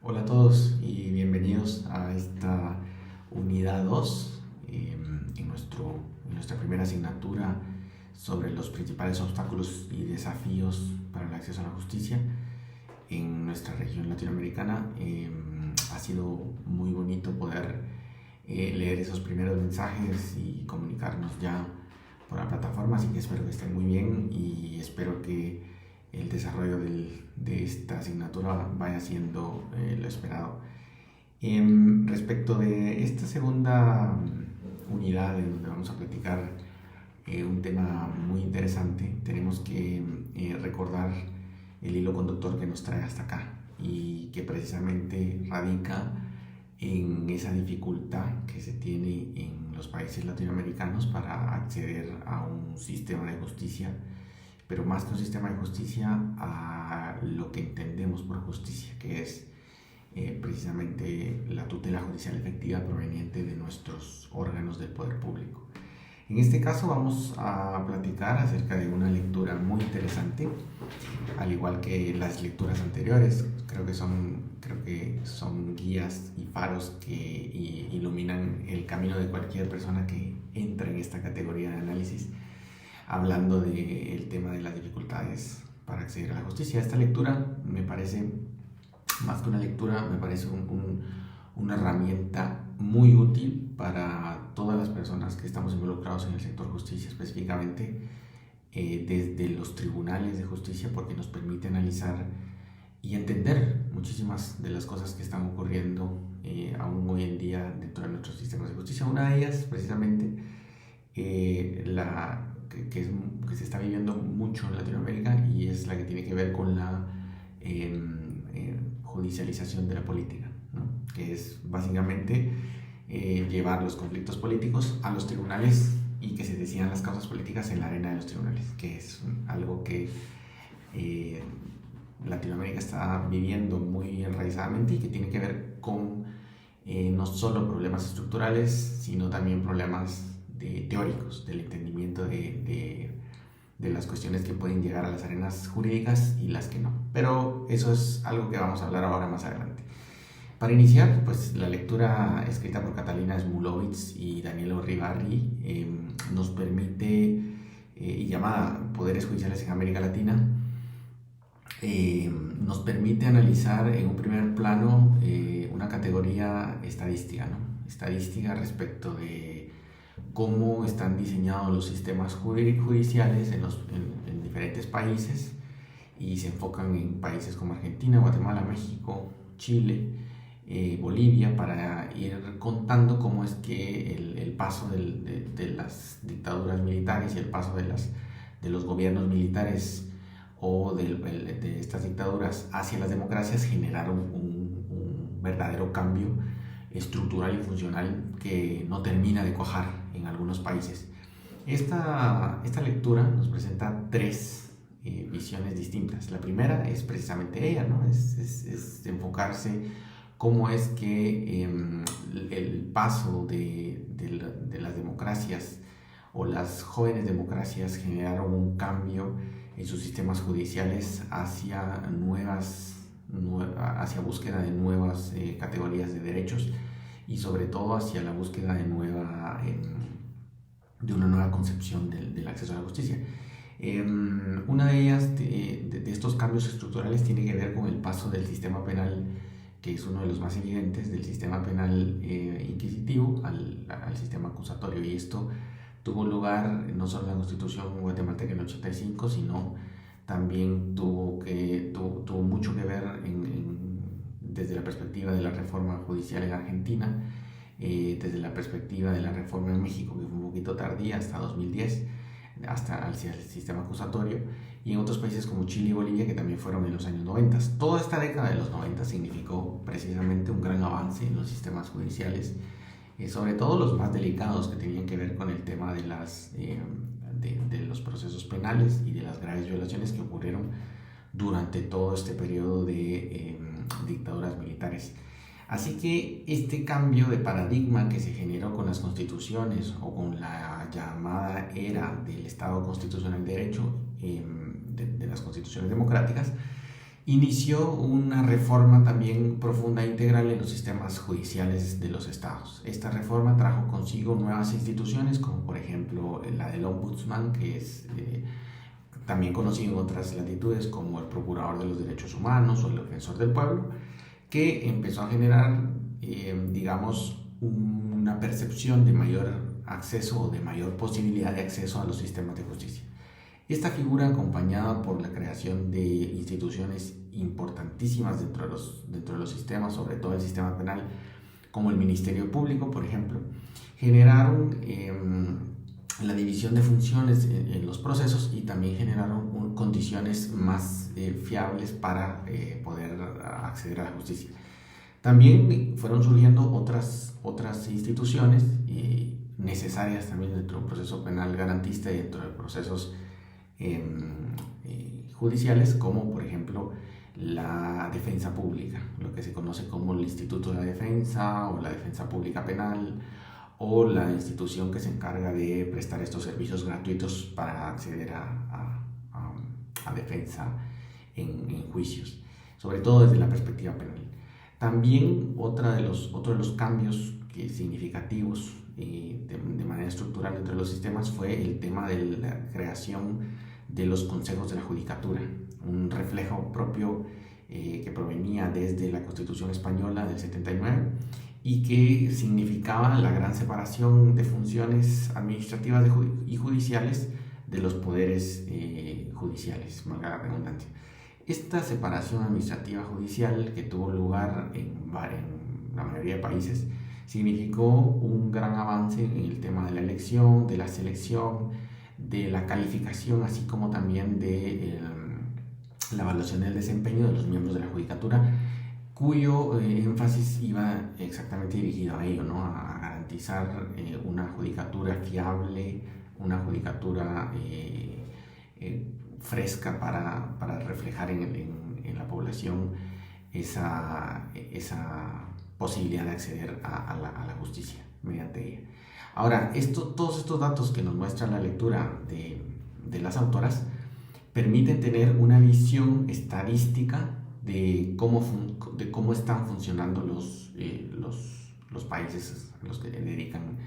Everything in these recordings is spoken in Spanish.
Hola a todos y bienvenidos a esta unidad 2 en nuestra primera asignatura sobre los principales obstáculos y desafíos para el acceso a la justicia en nuestra región latinoamericana. Ha sido muy bonito poder leer esos primeros mensajes y comunicarnos ya por la plataforma, así que espero que estén muy bien y espero que el desarrollo de esta asignatura vaya siendo lo esperado. Respecto de esta segunda unidad en donde vamos a platicar un tema muy interesante, tenemos que recordar el hilo conductor que nos trae hasta acá y que precisamente radica en esa dificultad que se tiene en los países latinoamericanos para acceder a un sistema de justicia, pero más que un sistema de justicia, a lo que entendemos por justicia, que es precisamente la tutela judicial efectiva proveniente de nuestros órganos del poder público. En este caso vamos a platicar acerca de una lectura muy interesante, al igual que las lecturas anteriores. Creo que son guías y faros que iluminan el camino de cualquier persona que entra en esta categoría de análisis, hablando del tema de las dificultades para acceder a la justicia. Esta lectura me parece, más que una lectura, me parece una herramienta muy útil para todas las personas que estamos involucrados en el sector justicia, específicamente desde los tribunales de justicia, porque nos permite analizar y entender muchísimas de las cosas que están ocurriendo aún hoy en día dentro de nuestros sistemas de justicia. Una de ellas, precisamente, que se está viviendo mucho en Latinoamérica, y es la que tiene que ver con la judicialización de la política, ¿no? Que es básicamente llevar los conflictos políticos a los tribunales y que se decidan las causas políticas en la arena de los tribunales, que es algo que Latinoamérica está viviendo muy enraizadamente y que tiene que ver con no solo problemas estructurales, sino también problemas teóricos, del entendimiento de las cuestiones que pueden llegar a las arenas jurídicas y las que no. Pero eso es algo que vamos a hablar ahora más adelante. Para iniciar, pues la lectura escrita por Catalina Smulovitz y Daniel Rivarri nos permite, y llamada Poderes Judiciales en América Latina, nos permite analizar en un primer plano una categoría estadística, ¿no? Estadística respecto de cómo están diseñados los sistemas judiciales en diferentes países, y se enfocan en países como Argentina, Guatemala, México, Chile, Bolivia, para ir contando cómo es que el paso de las dictaduras militares y el paso de los gobiernos militares o de estas dictaduras hacia las democracias generaron un verdadero cambio estructural y funcional que no termina de cuajar en algunos países. Esta lectura nos presenta tres visiones distintas. La primera es precisamente ella, ¿no? Es enfocarse cómo es que el paso de las democracias o las jóvenes democracias generaron un cambio en sus sistemas judiciales hacia hacia búsqueda de nuevas categorías de derechos, y sobre todo hacia la búsqueda de una nueva concepción del acceso a la justicia. Una de ellas, de estos cambios estructurales, tiene que ver con el paso del sistema penal, que es uno de los más evidentes, del sistema penal inquisitivo al sistema acusatorio. Y esto tuvo lugar no solo en la Constitución guatemalteca en el 85, sino también tuvo mucho que ver desde la perspectiva de la reforma judicial en Argentina, desde la perspectiva de la reforma en México, que fue un poquito tardía, hasta 2010, hacia el sistema acusatorio, y en otros países como Chile y Bolivia, que también fueron en los años 90. Toda esta década de los 90 significó precisamente un gran avance en los sistemas judiciales, sobre todo los más delicados, que tenían que ver con el tema de los procesos penales y de las graves violaciones que ocurrieron durante todo este periodo de dictaduras militares. Así que este cambio de paradigma que se generó con las constituciones, o con la llamada era del Estado Constitucional de Derecho, de las constituciones democráticas, inició una reforma también profunda e integral en los sistemas judiciales de los estados. Esta reforma trajo consigo nuevas instituciones, como por ejemplo la del Ombudsman, que es también conocido en otras latitudes como el Procurador de los Derechos Humanos o el Defensor del Pueblo, que empezó a generar, digamos, una percepción de mayor acceso o de mayor posibilidad de acceso a los sistemas de justicia. Esta figura, acompañada por la creación de instituciones importantísimas dentro de los sistemas, sobre todo el sistema penal, como el Ministerio Público, por ejemplo, generaron la división de funciones en los procesos y también generaron condiciones más fiables para poder acceder a la justicia. También fueron surgiendo otras instituciones necesarias también dentro de un proceso penal garantista y dentro de procesos judiciales, como por ejemplo la defensa pública, lo que se conoce como el Instituto de la Defensa o la Defensa Pública Penal, o la institución que se encarga de prestar estos servicios gratuitos para acceder a defensa en juicios, sobre todo desde la perspectiva penal. También otro de los cambios significativos de manera estructural entre los sistemas fue el tema de la creación de los consejos de la judicatura, un reflejo propio que provenía desde la Constitución Española del 79 y que significaba la gran separación de funciones administrativas y judiciales de los poderes judiciales, valga la redundancia. Esta separación administrativa judicial que tuvo lugar en la mayoría de países significó un gran avance en el tema de la elección, de la selección, de la calificación, así como también de la evaluación del desempeño de los miembros de la judicatura, cuyo énfasis iba exactamente dirigido a ello, ¿no? A garantizar una judicatura fiable, una judicatura fresca para reflejar en la población esa posibilidad de acceder a la justicia mediante ella. Ahora, todos estos datos que nos muestra la lectura de las autoras permiten tener una visión estadística de cómo están funcionando los países a los que dedican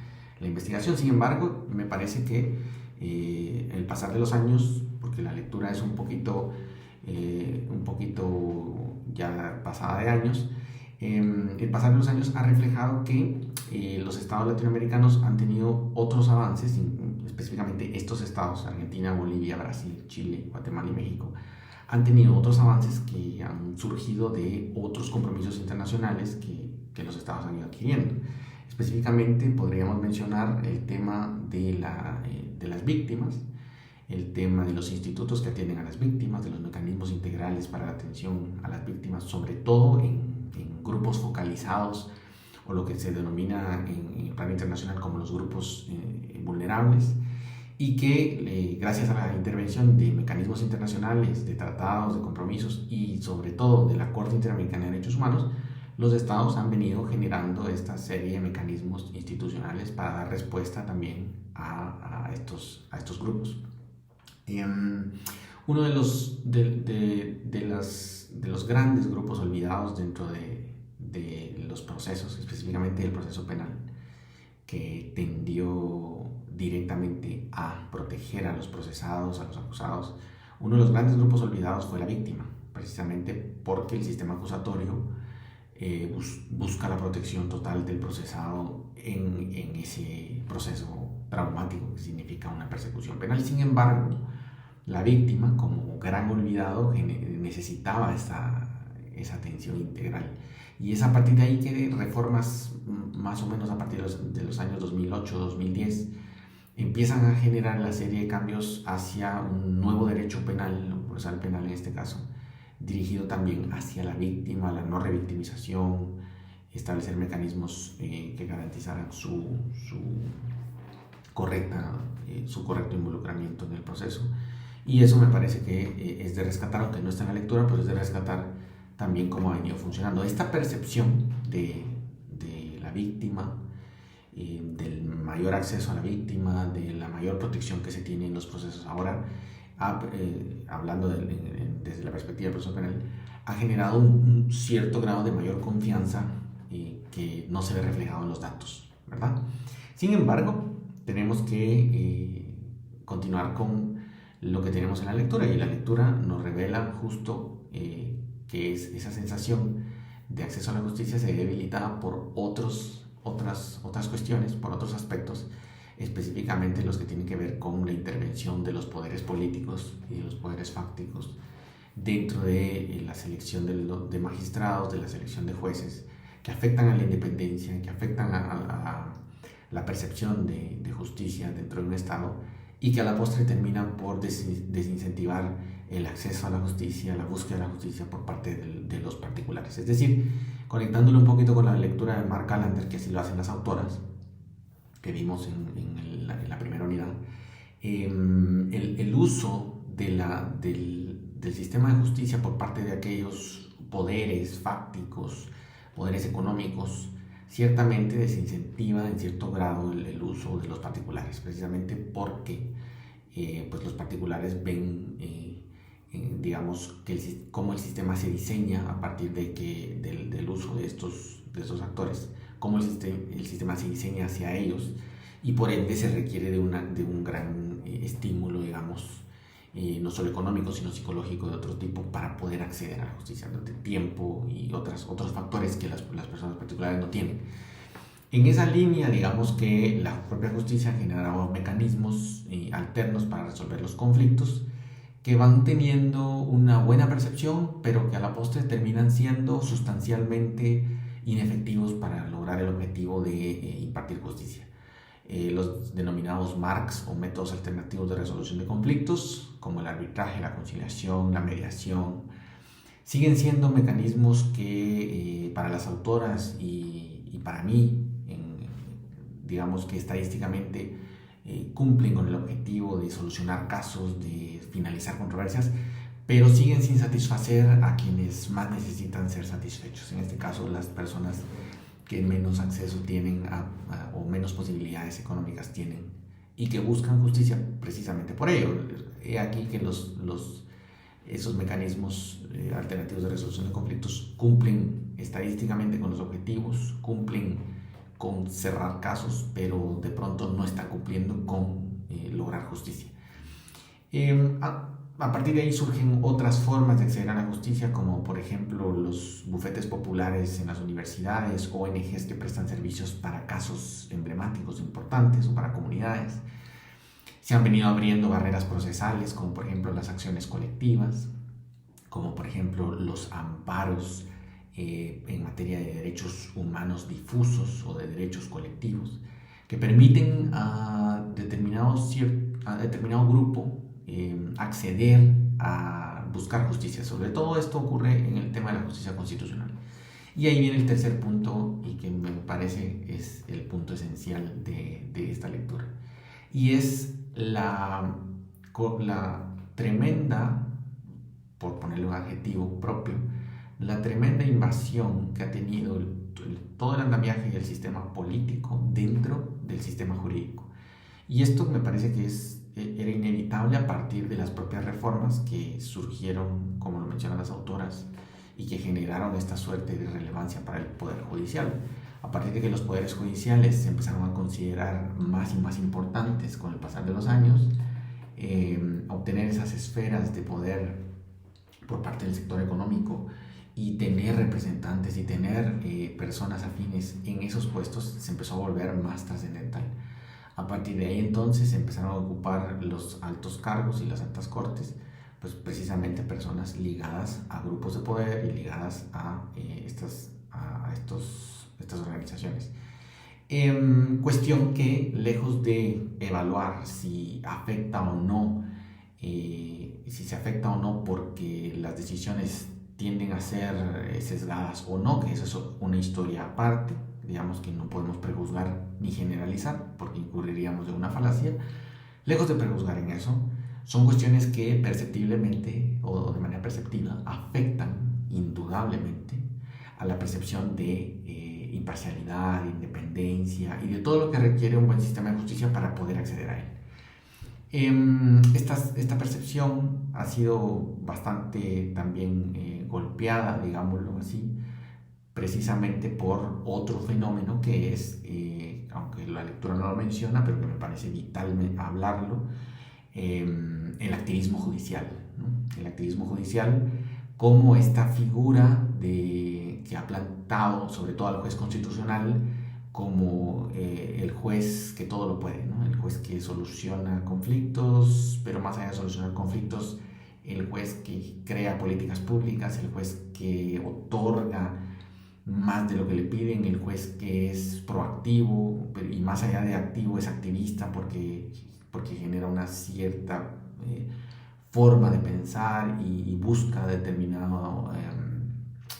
la investigación. Sin embargo, me parece que el pasar de los años, porque la lectura es un poquito ya pasada de años, el pasar de los años ha reflejado que los estados latinoamericanos han tenido otros avances, específicamente estos estados, Argentina, Bolivia, Brasil, Chile, Guatemala y México, han tenido otros avances que han surgido de otros compromisos internacionales que los estados han ido adquiriendo. Específicamente podríamos mencionar el tema de las víctimas, el tema de los institutos que atienden a las víctimas, de los mecanismos integrales para la atención a las víctimas, sobre todo en grupos focalizados o lo que se denomina en el plano internacional como los grupos vulnerables, y que gracias a la intervención de mecanismos internacionales, de tratados, de compromisos y sobre todo de la Corte Interamericana de Derechos Humanos, los estados han venido generando esta serie de mecanismos institucionales para dar respuesta también a estos grupos. Uno de los grandes grupos olvidados dentro de los procesos, específicamente el proceso penal, que tendió directamente a proteger a los procesados, a los acusados, uno de los grandes grupos olvidados fue la víctima, precisamente porque el sistema acusatorio busca la protección total del procesado en ese proceso traumático que significa una persecución penal. Sin embargo, la víctima, como gran olvidado, necesitaba esa atención integral. Y es a partir de ahí que reformas, más o menos a partir de los años 2008-2010, empiezan a generar la serie de cambios hacia un nuevo derecho penal, o procesal penal en este caso, dirigido también hacia la víctima, la no revictimización, establecer mecanismos que garantizaran su correcto involucramiento en el proceso. Y eso me parece que es de rescatar, aunque no está en la lectura, pero es de rescatar también cómo ha venido funcionando. Esta percepción de la víctima, del mayor acceso a la víctima, de la mayor protección que se tiene en los procesos ahora, hablando desde la perspectiva del proceso penal, ha generado un cierto grado de mayor confianza que no se ve reflejado en los datos, ¿verdad? Sin embargo, tenemos que continuar con lo que tenemos en la lectura, y la lectura nos revela justo que es esa sensación de acceso a la justicia se ve debilitada por otras cuestiones, por otros aspectos, específicamente los que tienen que ver con la intervención de los poderes políticos y de los poderes fácticos dentro de la selección de magistrados, de la selección de jueces, que afectan a la independencia, que afectan a la percepción de justicia dentro de un Estado, y que a la postre terminan por desincentivar el acceso a la justicia, la búsqueda de la justicia por parte de los particulares. Es decir, conectándolo un poquito con la lectura de Mark Callender, que así lo hacen las autoras, que vimos en la primera unidad, el uso del sistema de justicia por parte de aquellos poderes fácticos, poderes económicos, ciertamente desincentiva en cierto grado el uso de los particulares, precisamente porque pues los particulares ven, digamos, cómo el sistema se diseña a partir del uso de estos actores, cómo el sistema se diseña hacia ellos, y por ende se requiere de un gran estímulo, digamos, no solo económico, sino psicológico de otro tipo, para poder acceder a la justicia, de tiempo y otros factores que las personas particulares no tienen. En esa línea, digamos que la propia justicia ha generado mecanismos alternos para resolver los conflictos, que van teniendo una buena percepción, pero que a la postre terminan siendo sustancialmente inefectivos para lograr el objetivo de impartir justicia. Los denominados MARCs, o métodos alternativos de resolución de conflictos, como el arbitraje, la conciliación, la mediación, siguen siendo mecanismos que para las autoras y para mí, digamos que estadísticamente cumplen con el objetivo de solucionar casos, de finalizar controversias, pero siguen sin satisfacer a quienes más necesitan ser satisfechos. En este caso, las personas que menos acceso tienen o menos posibilidades económicas tienen, y que buscan justicia precisamente por ello. He aquí que esos mecanismos alternativos de resolución de conflictos cumplen estadísticamente con los objetivos, cumplen con cerrar casos, pero de pronto no están cumpliendo con lograr justicia. A partir de ahí surgen otras formas de acceder a la justicia, como por ejemplo los bufetes populares en las universidades, ONGs que prestan servicios para casos emblemáticos importantes o para comunidades. Se han venido abriendo barreras procesales, como por ejemplo las acciones colectivas, como por ejemplo los amparos en materia de derechos humanos difusos o de derechos colectivos, que permiten a determinado grupo acceder a buscar justicia. Sobre todo esto ocurre en el tema de la justicia constitucional. Y ahí viene el tercer punto, y que me parece es el punto esencial de esta lectura, y es la tremenda, por ponerle un adjetivo propio, la tremenda invasión que ha tenido todo el andamiaje del sistema político dentro del sistema jurídico. Y esto me parece que era inevitable a partir de las propias reformas que surgieron, como lo mencionan las autoras, y que generaron esta suerte de relevancia para el Poder Judicial. A partir de que los poderes judiciales se empezaron a considerar más y más importantes con el pasar de los años, obtener esas esferas de poder por parte del sector económico y tener representantes y tener personas afines en esos puestos se empezó a volver más trascendental. A partir de ahí entonces se empezaron a ocupar los altos cargos y las altas cortes, pues precisamente personas ligadas a grupos de poder y ligadas a estas organizaciones. Cuestión que, lejos de evaluar si afecta o no, si se afecta o no porque las decisiones tienden a ser sesgadas o no, que eso es una historia aparte, digamos que no podemos prejuzgar ni generalizar porque incurriríamos en una falacia. Lejos de prejuzgar en eso, son cuestiones que perceptiblemente o de manera perceptiva afectan indudablemente a la percepción de imparcialidad, de independencia y de todo lo que requiere un buen sistema de justicia para poder acceder a él. Esta percepción ha sido bastante también golpeada, digámoslo así, precisamente por otro fenómeno que es, aunque la lectura no lo menciona, pero que me parece vital hablarlo, el activismo judicial, ¿no? El activismo judicial como esta figura que ha plantado sobre todo al juez constitucional como el juez que todo lo puede, ¿no? El juez que soluciona conflictos, pero más allá de solucionar conflictos, el juez que crea políticas públicas, el juez que otorga más de lo que le piden, el juez que es proactivo y más allá de activo es activista porque genera una cierta forma de pensar y busca determinada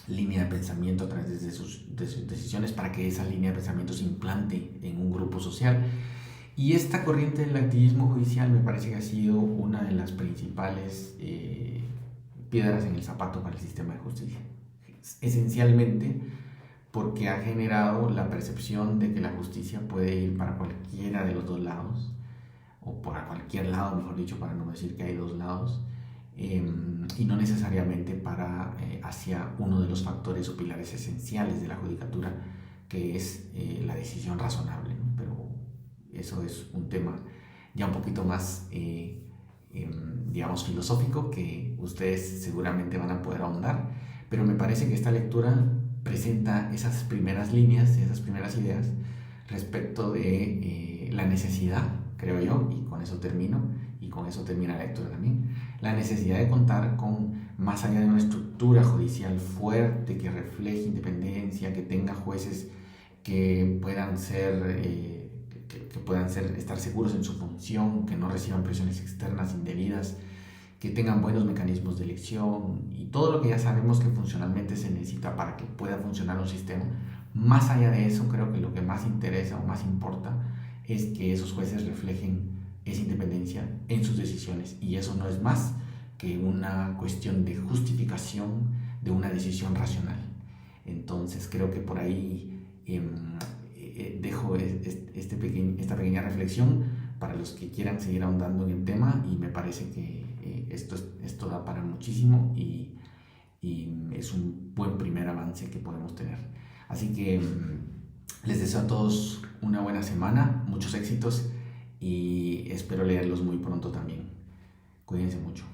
línea de pensamiento a través de sus decisiones para que esa línea de pensamiento se implante en un grupo social. Y esta corriente del activismo judicial me parece que ha sido una de las principales piedras en el zapato para el sistema de justicia. Esencialmente porque ha generado la percepción de que la justicia puede ir para cualquiera de los dos lados, o para cualquier lado, mejor dicho, para no decir que hay dos lados, y no necesariamente hacia uno de los factores o pilares esenciales de la judicatura, que es la decisión razonable, ¿no? Pero eso es un tema ya un poquito más, digamos, filosófico, que ustedes seguramente van a poder ahondar, pero me parece que esta lectura presenta esas primeras líneas, esas primeras ideas respecto de la necesidad, creo yo, y con eso termino, y con eso termina la lectura también, la necesidad de contar con, más allá de una estructura judicial fuerte que refleje independencia, que tenga jueces que puedan estar seguros en su función, que no reciban presiones externas indebidas, que tengan buenos mecanismos de elección y todo lo que ya sabemos que funcionalmente se necesita para que pueda funcionar un sistema. Más allá de eso, creo que lo que más interesa o más importa es que esos jueces reflejen esa independencia en sus decisiones, y eso no es más que una cuestión de justificación de una decisión racional. Entonces creo que por ahí dejo esta pequeña reflexión para los que quieran seguir ahondando en el tema, y me parece que esto da para muchísimo y es un buen primer avance que podemos tener. Así que les deseo a todos una buena semana, muchos éxitos, y espero leerlos muy pronto también. Cuídense mucho.